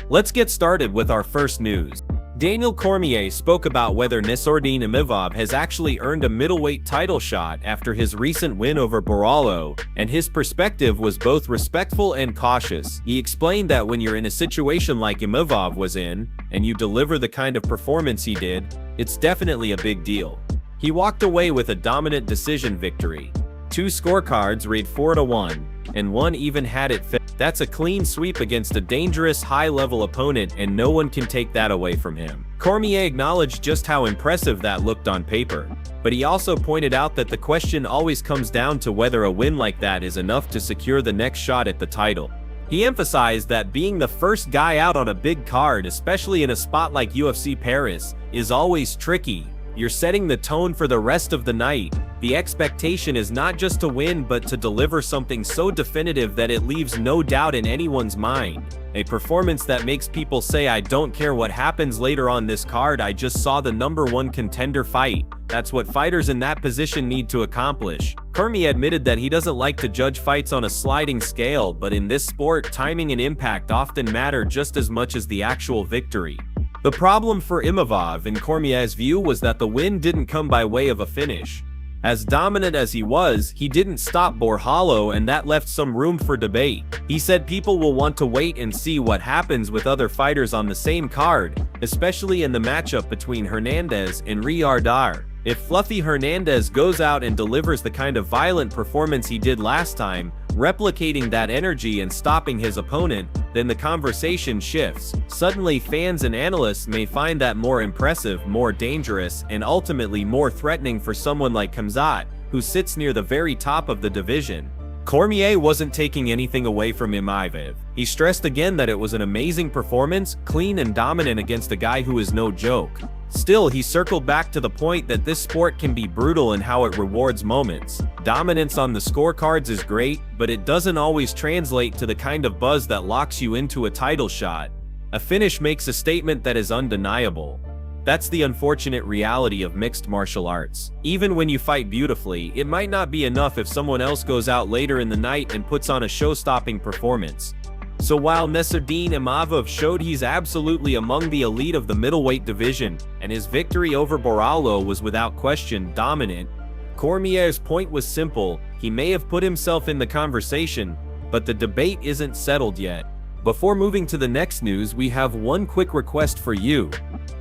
Let's get started with our first news. Daniel Cormier spoke about whether Nassourdine Imavov has actually earned a middleweight title shot after his recent win over Borralho, and his perspective was both respectful and cautious. He explained that when you're in a situation like Imavov was in, and you deliver the kind of performance he did, it's definitely a big deal. He walked away with a dominant decision victory. 2 scorecards read 4-1, and one even had it fit. That's a clean sweep against a dangerous high-level opponent, and no one can take that away from him. Cormier acknowledged just how impressive that looked on paper, but he also pointed out that the question always comes down to whether a win like that is enough to secure the next shot at the title. He emphasized that being the first guy out on a big card, especially in a spot like UFC Paris, is always tricky. You're setting the tone for the rest of the night. The expectation is not just to win but to deliver something so definitive that it leaves no doubt in anyone's mind. A performance that makes people say, I don't care what happens later on this card, I just saw the #1 contender fight. That's what fighters in that position need to accomplish. Cormier admitted that he doesn't like to judge fights on a sliding scale, but in this sport, timing and impact often matter just as much as the actual victory. The problem for Imavov, in Cormier's view, was that the win didn't come by way of a finish. As dominant as he was, he didn't stop Borralho, and that left some room for debate. He said people will want to wait and see what happens with other fighters on the same card, especially in the matchup between Hernandez and Riardar. If Fluffy Hernandez goes out and delivers the kind of violent performance he did last time, replicating that energy and stopping his opponent, then the conversation shifts. Suddenly, fans and analysts may find that more impressive, more dangerous, and ultimately more threatening for someone like Khamzat, who sits near the very top of the division. Cormier wasn't taking anything away from Imavov. He stressed again that it was an amazing performance, clean and dominant against a guy who is no joke. Still, he circled back to the point that this sport can be brutal in how it rewards moments. Dominance on the scorecards is great, but it doesn't always translate to the kind of buzz that locks you into a title shot. A finish makes a statement that is undeniable. That's the unfortunate reality of mixed martial arts. Even when you fight beautifully, it might not be enough if someone else goes out later in the night and puts on a show-stopping performance. So while Nassourdine Imavov showed he's absolutely among the elite of the middleweight division, and his victory over Borralho was without question dominant, Cormier's point was simple: he may have put himself in the conversation, but the debate isn't settled yet. Before moving to the next news, we have one quick request for you.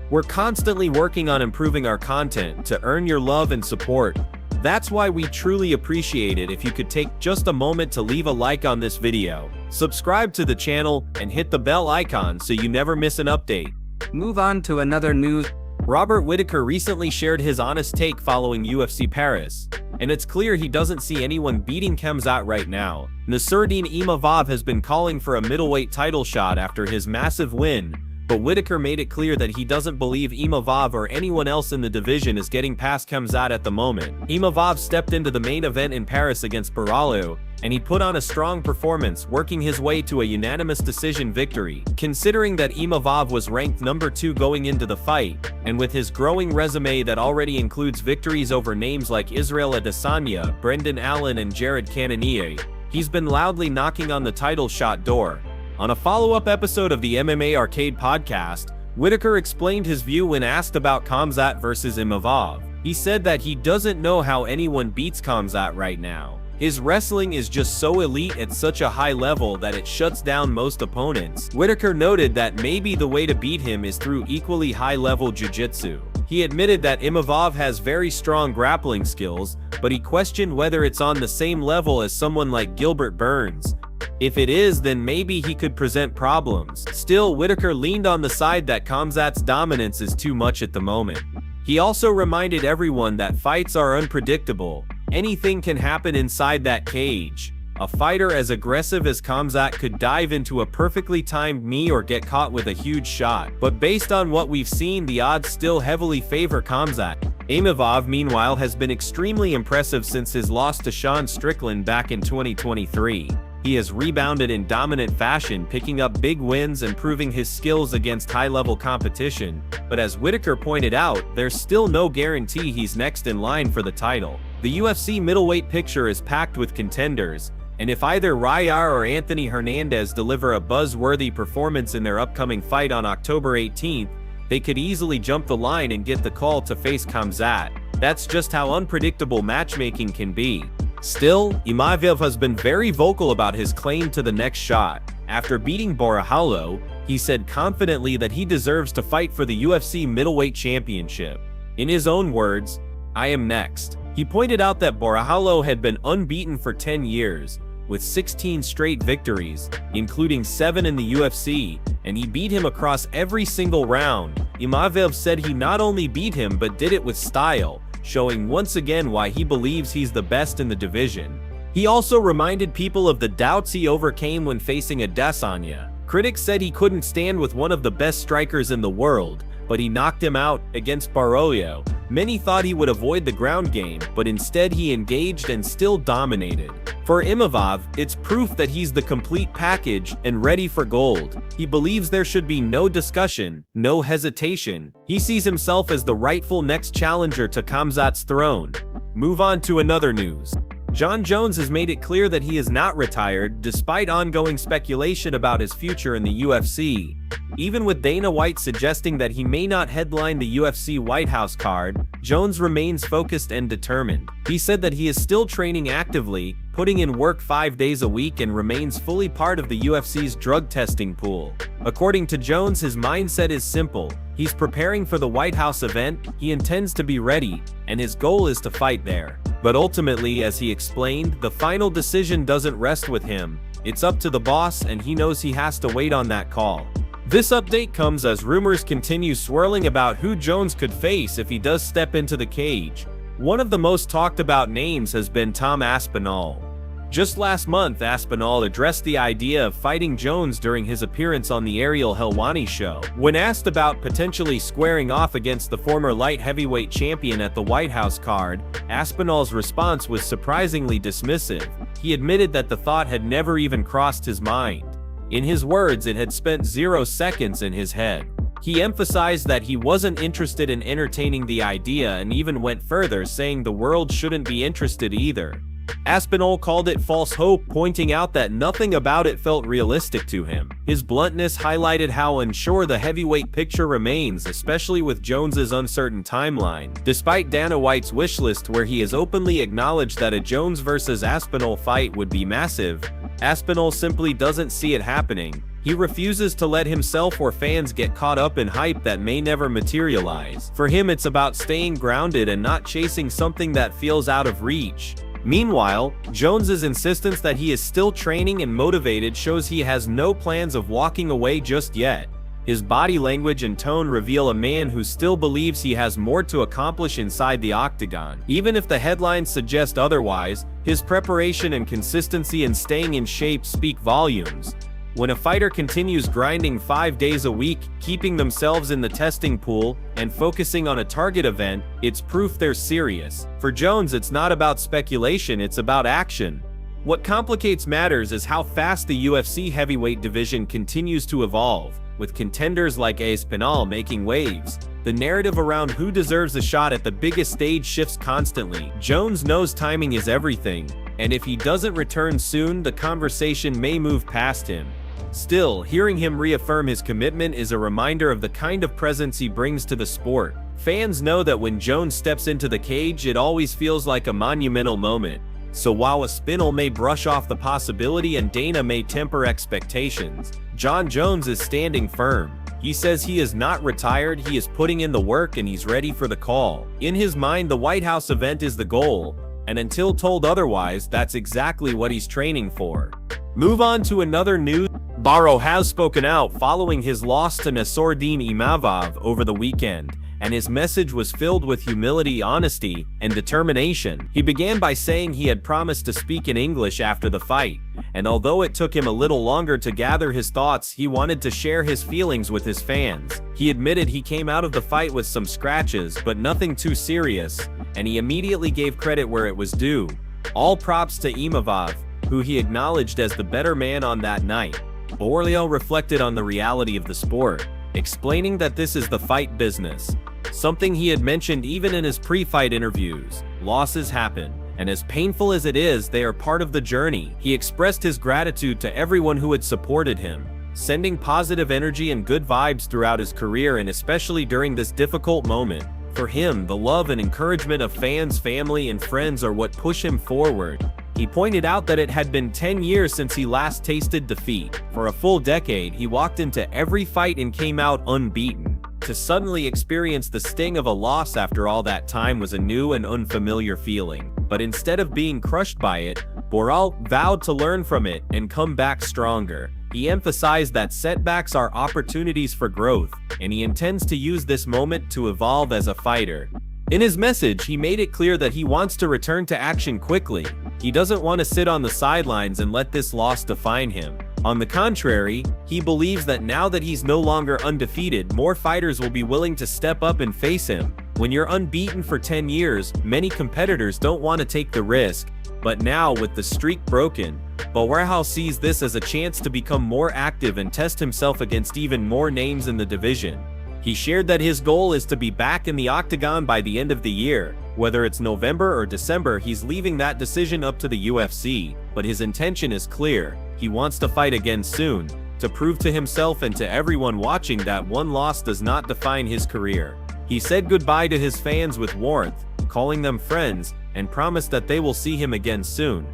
We're constantly working on improving our content to earn your love and support. That's why we truly appreciate it if you could take just a moment to leave a like on this video, subscribe to the channel, and hit the bell icon so you never miss an update. Move on to another news. Robert Whittaker recently shared his honest take following UFC Paris, and it's clear he doesn't see anyone beating Khamzat right now. Nassourdine Imavov has been calling for a middleweight title shot after his massive win, but Whittaker made it clear that he doesn't believe Imavov or anyone else in the division is getting past Khamzat at the moment. Imavov stepped into the main event in Paris against Borralho, and he put on a strong performance, working his way to a unanimous decision victory. Considering that Imavov was ranked #2 going into the fight, and with his growing resume that already includes victories over names like Israel Adesanya, Brendan Allen, and Jared Cannonier, he's been loudly knocking on the title shot door. On a follow-up episode of the MMA Arcade podcast, Whittaker explained his view when asked about Khamzat versus Imavov. He said that he doesn't know how anyone beats Khamzat right now. His wrestling is just so elite at such a high level that it shuts down most opponents. Whittaker noted that maybe the way to beat him is through equally high-level jiu-jitsu. He admitted that Imavov has very strong grappling skills, but he questioned whether it's on the same level as someone like Gilbert Burns. If it is, then maybe he could present problems. Still, Whittaker leaned on the side that Khamzat's dominance is too much at the moment. He also reminded everyone that fights are unpredictable. Anything can happen inside that cage. A fighter as aggressive as Khamzat could dive into a perfectly timed knee or get caught with a huge shot. But based on what we've seen, the odds still heavily favor Khamzat. Imavov, meanwhile, has been extremely impressive since his loss to Sean Strickland back in 2023. He has rebounded in dominant fashion, picking up big wins and proving his skills against high-level competition. But as Whittaker pointed out, there's still no guarantee he's next in line for the title. The UFC middleweight picture is packed with contenders, and if either Rayar or Anthony Hernandez deliver a buzz-worthy performance in their upcoming fight on October 18th, they could easily jump the line and get the call to face Khamzat. That's just how unpredictable matchmaking can be. Still, Imavov has been very vocal about his claim to the next shot. After beating Borralho, he said confidently that he deserves to fight for the UFC middleweight championship. In his own words, "I am next." He pointed out that Borralho had been unbeaten for 10 years, with 16 straight victories, including 7 in the UFC, and he beat him across every single round. Imavov said he not only beat him but did it with style, showing once again why he believes he's the best in the division. He also reminded people of the doubts he overcame when facing Adesanya. Critics said he couldn't stand with one of the best strikers in the world, but he knocked him out against Borralho. Many thought he would avoid the ground game, but instead he engaged and still dominated. For Imavov, it's proof that he's the complete package and ready for gold. He believes there should be no discussion, no hesitation. He sees himself as the rightful next challenger to Khamzat's throne. Move on to another news. Jon Jones has made it clear that he is not retired, despite ongoing speculation about his future in the UFC. Even with Dana White suggesting that he may not headline the UFC White House card, Jones remains focused and determined. He said that he is still training actively, putting in work 5 days a week, and remains fully part of the UFC's drug testing pool. According to Jones, his mindset is simple. He's preparing for the White House event, he intends to be ready, and his goal is to fight there. But ultimately, as he explained, the final decision doesn't rest with him. It's up to the boss, and he knows he has to wait on that call. This update comes as rumors continue swirling about who Jones could face if he does step into the cage. One of the most talked about names has been Tom Aspinall. Just last month, Aspinall addressed the idea of fighting Jones during his appearance on the Ariel Helwani show. When asked about potentially squaring off against the former light heavyweight champion at the White House card, Aspinall's response was surprisingly dismissive. He admitted that the thought had never even crossed his mind. In his words, it had spent 0 seconds in his head. He emphasized that he wasn't interested in entertaining the idea and even went further, saying the world shouldn't be interested either. Aspinall called it false hope, pointing out that nothing about it felt realistic to him. His bluntness highlighted how unsure the heavyweight picture remains, especially with Jones's uncertain timeline. Despite Dana White's wish list, where he has openly acknowledged that a Jones versus Aspinall fight would be massive, Aspinall simply doesn't see it happening. He refuses to let himself or fans get caught up in hype that may never materialize. For him, it's about staying grounded and not chasing something that feels out of reach. Meanwhile, Jones's insistence that he is still training and motivated shows he has no plans of walking away just yet. His body language and tone reveal a man who still believes he has more to accomplish inside the octagon. Even if the headlines suggest otherwise, his preparation and consistency in staying in shape speak volumes. When a fighter continues grinding 5 days a week, keeping themselves in the testing pool, and focusing on a target event, it's proof they're serious. For Jones, it's not about speculation, it's about action. What complicates matters is how fast the UFC heavyweight division continues to evolve, with contenders like Aspinall making waves. The narrative around who deserves a shot at the biggest stage shifts constantly. Jones knows timing is everything, and if he doesn't return soon, the conversation may move past him. Still, hearing him reaffirm his commitment is a reminder of the kind of presence he brings to the sport. Fans know that when Jones steps into the cage, it always feels like a monumental moment. So while Aspinall may brush off the possibility and Dana may temper expectations, Jon Jones is standing firm. He says he is not retired, he is putting in the work, and he's ready for the call. In his mind, the White House event is the goal, and until told otherwise, that's exactly what he's training for. Move on to another news. Borralho has spoken out following his loss to Nassourdine Imavov over the weekend, and his message was filled with humility, honesty, and determination. He began by saying he had promised to speak in English after the fight, and although it took him a little longer to gather his thoughts, he wanted to share his feelings with his fans. He admitted he came out of the fight with some scratches, but nothing too serious, and he immediately gave credit where it was due. All props to Imavov, who he acknowledged as the better man on that night. Borralho reflected on the reality of the sport, explaining that this is the fight business, something he had mentioned even in his pre-fight interviews. Losses happen, and as painful as it is, they are part of the journey. He expressed his gratitude to everyone who had supported him, sending positive energy and good vibes throughout his career and especially during this difficult moment. For him, the love and encouragement of fans, family, and friends are what push him forward. He pointed out that it had been 10 years since he last tasted defeat. For a full decade, he walked into every fight and came out unbeaten. To suddenly experience the sting of a loss after all that time was a new and unfamiliar feeling. But instead of being crushed by it, Borralho vowed to learn from it and come back stronger. He emphasized that setbacks are opportunities for growth, and he intends to use this moment to evolve as a fighter. In his message, he made it clear that he wants to return to action quickly. He doesn't want to sit on the sidelines and let this loss define him. On the contrary, he believes that now that he's no longer undefeated, more fighters will be willing to step up and face him. When you're unbeaten for 10 years, many competitors don't want to take the risk, but now with the streak broken, Borralho sees this as a chance to become more active and test himself against even more names in the division. He shared that his goal is to be back in the octagon by the end of the year. Whether it's November or December, he's leaving that decision up to the UFC, but his intention is clear. He wants to fight again soon, to prove to himself and to everyone watching that one loss does not define his career. He said goodbye to his fans with warmth, calling them friends, and promised that they will see him again soon.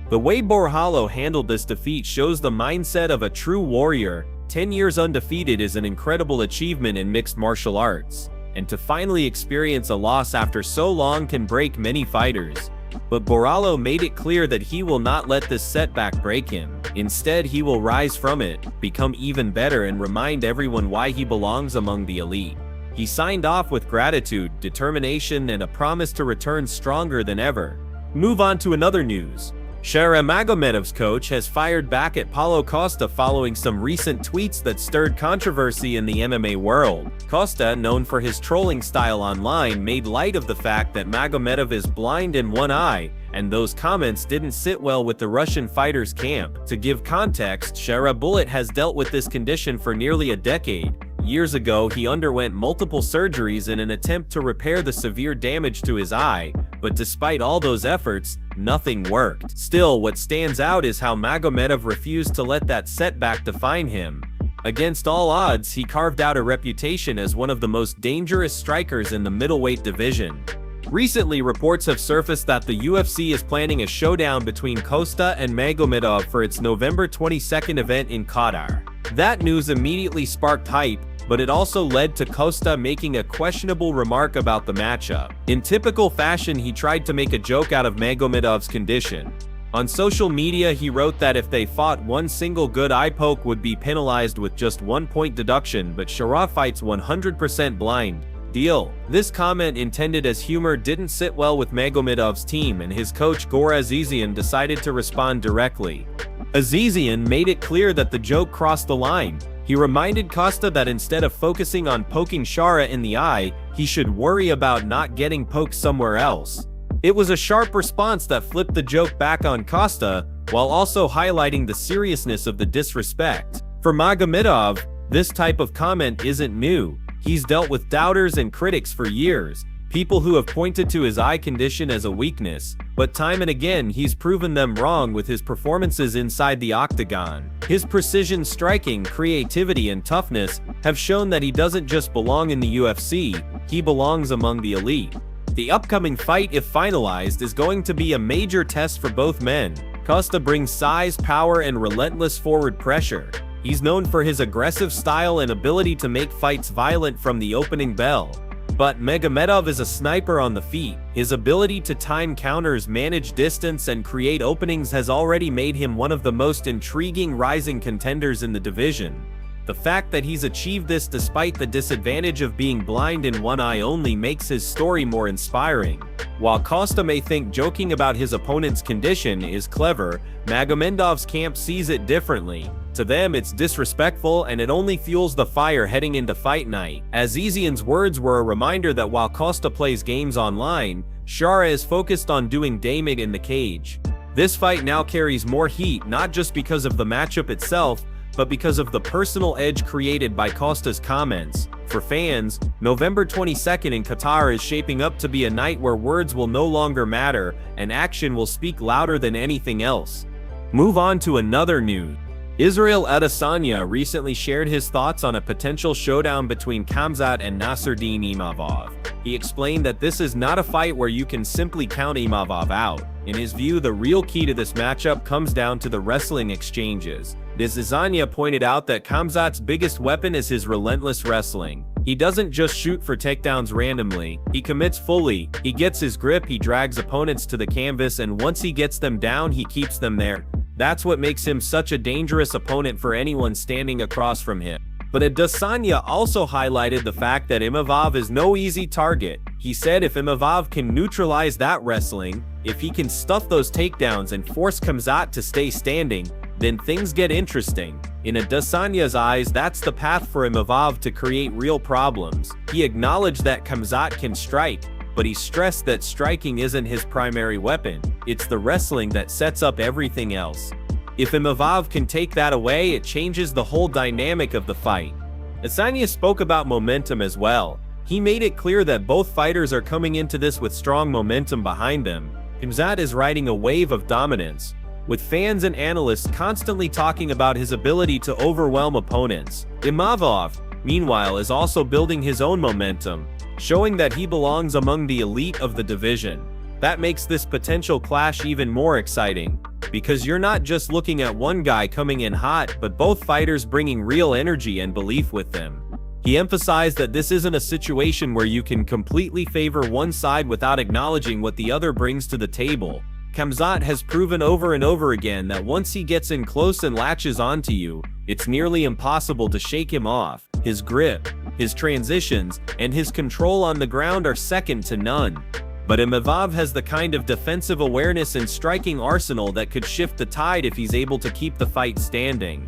The way Borralho handled this defeat shows the mindset of a true warrior. 10 years undefeated is an incredible achievement in mixed martial arts, and to finally experience a loss after so long can break many fighters. But Borralho made it clear that he will not let this setback break him. Instead, he will rise from it, become even better, and remind everyone why he belongs among the elite. He signed off with gratitude, determination, and a promise to return stronger than ever. Move on to another news. Sahara Magomedov's coach has fired back at Paulo Costa following some recent tweets that stirred controversy in the MMA world. Costa, known for his trolling style online, made light of the fact that Magomedov is blind in one eye, and those comments didn't sit well with the Russian fighter's camp. To give context, Sahara Bullet has dealt with this condition for nearly a decade. Years ago, he underwent multiple surgeries in an attempt to repair the severe damage to his eye, but despite all those efforts, nothing worked. Still, what stands out is how Magomedov refused to let that setback define him. Against all odds, he carved out a reputation as one of the most dangerous strikers in the middleweight division. Recently, reports have surfaced that the UFC is planning a showdown between Costa and Magomedov for its November 22nd event in Qatar. That news immediately sparked hype, but it also led to Costa making a questionable remark about the matchup. In typical fashion, he tried to make a joke out of Magomedov's condition. On social media, he wrote that if they fought, one single good eye poke would be penalized with just 1 point deduction, but Sahara fights 100% blind. Deal. This comment, intended as humor, didn't sit well with Magomedov's team, and his coach Gor Azizian decided to respond directly. Azizian made it clear that the joke crossed the line. He reminded Costa that instead of focusing on poking Sahara in the eye, he should worry about not getting poked somewhere else. It was a sharp response that flipped the joke back on Costa, while also highlighting the seriousness of the disrespect. For Magomedov, this type of comment isn't new. He's dealt with doubters and critics for years, people who have pointed to his eye condition as a weakness, but time and again he's proven them wrong with his performances inside the octagon. His precision striking, creativity, and toughness have shown that he doesn't just belong in the UFC, he belongs among the elite. The upcoming fight, if finalized, is going to be a major test for both men. Costa brings size, power, and relentless forward pressure. He's known for his aggressive style and ability to make fights violent from the opening bell. But Magomedov is a sniper on the feet. His ability to time counters, manage distance, and create openings has already made him one of the most intriguing rising contenders in the division. The fact that he's achieved this despite the disadvantage of being blind in one eye only makes his story more inspiring. While Costa may think joking about his opponent's condition is clever, Magomedov's camp sees it differently. To them, it's disrespectful, and it only fuels the fire heading into fight night. Azizian's words were a reminder that while Costa plays games online, Sahara is focused on doing damage in the cage. This fight now carries more heat, not just because of the matchup itself, but because of the personal edge created by Costa's comments. For fans, November 22nd in Qatar is shaping up to be a night where words will no longer matter, and action will speak louder than anything else. Move on to another news. Israel Adesanya recently shared his thoughts on a potential showdown between Khamzat and Nassourdine Imavov. He explained that this is not a fight where you can simply count Imavov out. In his view, the real key to this matchup comes down to the wrestling exchanges. Adesanya pointed out that Khamzat's biggest weapon is his relentless wrestling. He doesn't just shoot for takedowns randomly, he commits fully, he gets his grip, he drags opponents to the canvas, and once he gets them down, he keeps them there. That's what makes him such a dangerous opponent for anyone standing across from him. But Adesanya also highlighted the fact that Imavov is no easy target. He said if Imavov can neutralize that wrestling, if he can stuff those takedowns and force Khamzat to stay standing, then things get interesting. In Adesanya's eyes, that's the path for Imavov to create real problems. He acknowledged that Khamzat can strike, but he stressed that striking isn't his primary weapon. It's the wrestling that sets up everything else. If Imavov can take that away, it changes the whole dynamic of the fight. Adesanya spoke about momentum as well. He made it clear that both fighters are coming into this with strong momentum behind them. Khamzat is riding a wave of dominance, with fans and analysts constantly talking about his ability to overwhelm opponents. Imavov, meanwhile, is also building his own momentum, showing that he belongs among the elite of the division. That makes this potential clash even more exciting, because you're not just looking at one guy coming in hot, but both fighters bringing real energy and belief with them. He emphasized that this isn't a situation where you can completely favor one side without acknowledging what the other brings to the table. Khamzat has proven over and over again that once he gets in close and latches onto you, it's nearly impossible to shake him off. His grip, his transitions, and his control on the ground are second to none. But Imavov has the kind of defensive awareness and striking arsenal that could shift the tide if he's able to keep the fight standing.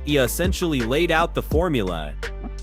He essentially laid out the formula.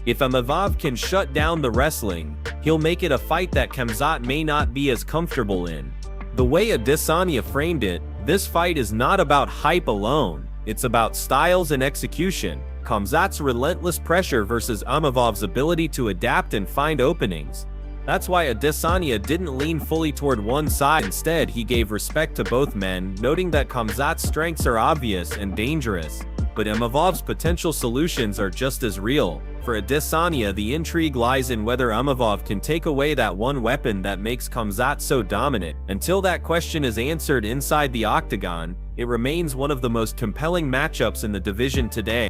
If Imavov can shut down the wrestling, he'll make it a fight that Khamzat may not be as comfortable in. The way Adesanya framed it, this fight is not about hype alone, it's about styles and execution. Khamzat's relentless pressure versus Imavov's ability to adapt and find openings. That's why Adesanya didn't lean fully toward one side. Instead, he gave respect to both men, noting that Khamzat's strengths are obvious and dangerous, but Imavov's potential solutions are just as real. For Adesanya, the intrigue lies in whether Imavov can take away that one weapon that makes Khamzat so dominant. Until that question is answered inside the octagon, it remains one of the most compelling matchups in the division today.